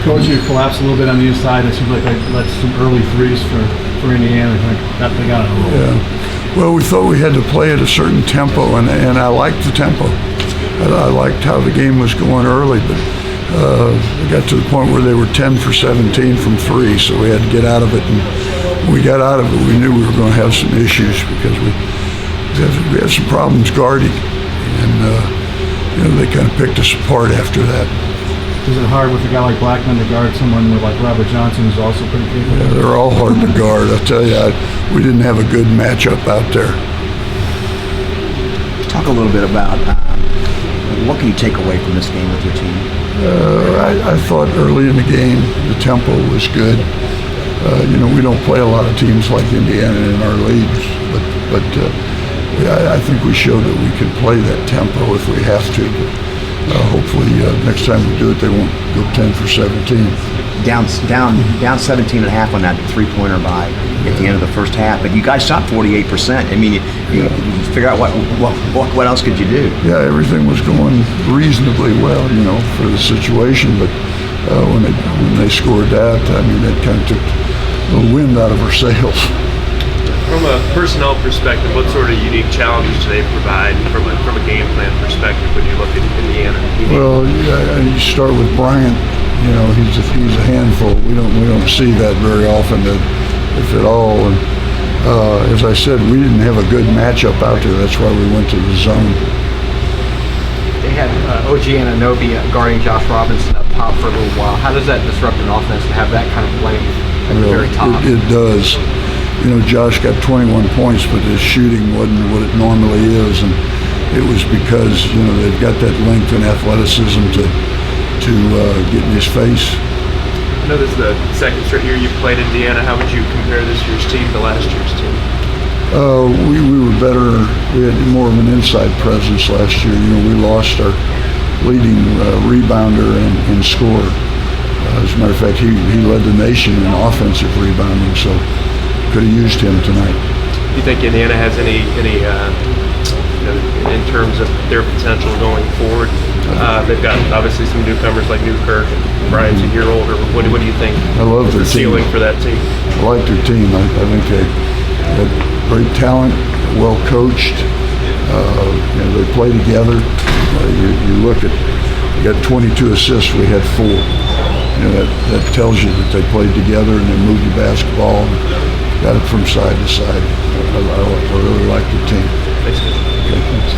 Coach, you collapsed a little bit on the inside. It seemed like they let some early threes for Indiana. They got it a little. Yeah. Well, we thought we had to play at a certain tempo, and I liked the tempo. I liked how the game was going early, but it got to the point where they were 10 for 17 from three, so we had to get out of it. And when we got out of it, we knew we were going to have some issues because we had some problems guarding, and they kind of picked us apart after that. Is it hard with a guy like Blackman to guard someone like Robert Johnson, who's also pretty capable? Yeah, they're all hard to guard. I'll tell you, we didn't have a good matchup out there. Talk a little bit about what can you take away from this game with your team? I thought early in the game the tempo was good. We don't play a lot of teams like Indiana in our leagues, but I think we showed that we can play that tempo if we have to. Hopefully next time we do it, they won't go 10 for 17. Down 17 and a half on that three-pointer by at the end of the first half, but you guys shot 48%. I mean, you figure out what else could you do? Yeah, everything was going reasonably well, for the situation. But when they scored that, I mean, that kind of took a little wind out of our sails. From a personnel perspective, what sort of unique challenges do they provide from a game plan perspective when you look at Indiana? Well, you start with Bryant. He's a handful. We don't see that very often, if at all. And as I said, we didn't have a good matchup out there. That's why we went to the zone. They had OG Anunoby guarding Josh Robinson up top for a little while. How does that disrupt an offense to have that kind of length at the very top? It does. Josh got 21 points, but his shooting wasn't what it normally is, and it was because they've got that length and athleticism to get in his face. I know this is the second straight year you've played Indiana. How would you compare this year's team to last year's team? We were better. We had more of an inside presence last year. We lost our leading rebounder and scorer. As a matter of fact, he led the nation in offensive rebounding, so could have used him tonight. Do you think Indiana has any in terms of their potential going forward? They've got obviously some newcomers like Newkirk and Bryant's a year older. What do you think? I love their the ceiling team. for that team? I like their team. I think they have great talent, well coached. They play together. You look at, we got 22 assists. We had 4. That tells you that they played together and they moved the basketball. Got it from side to side. I really like the team. Thanks. Okay, thanks.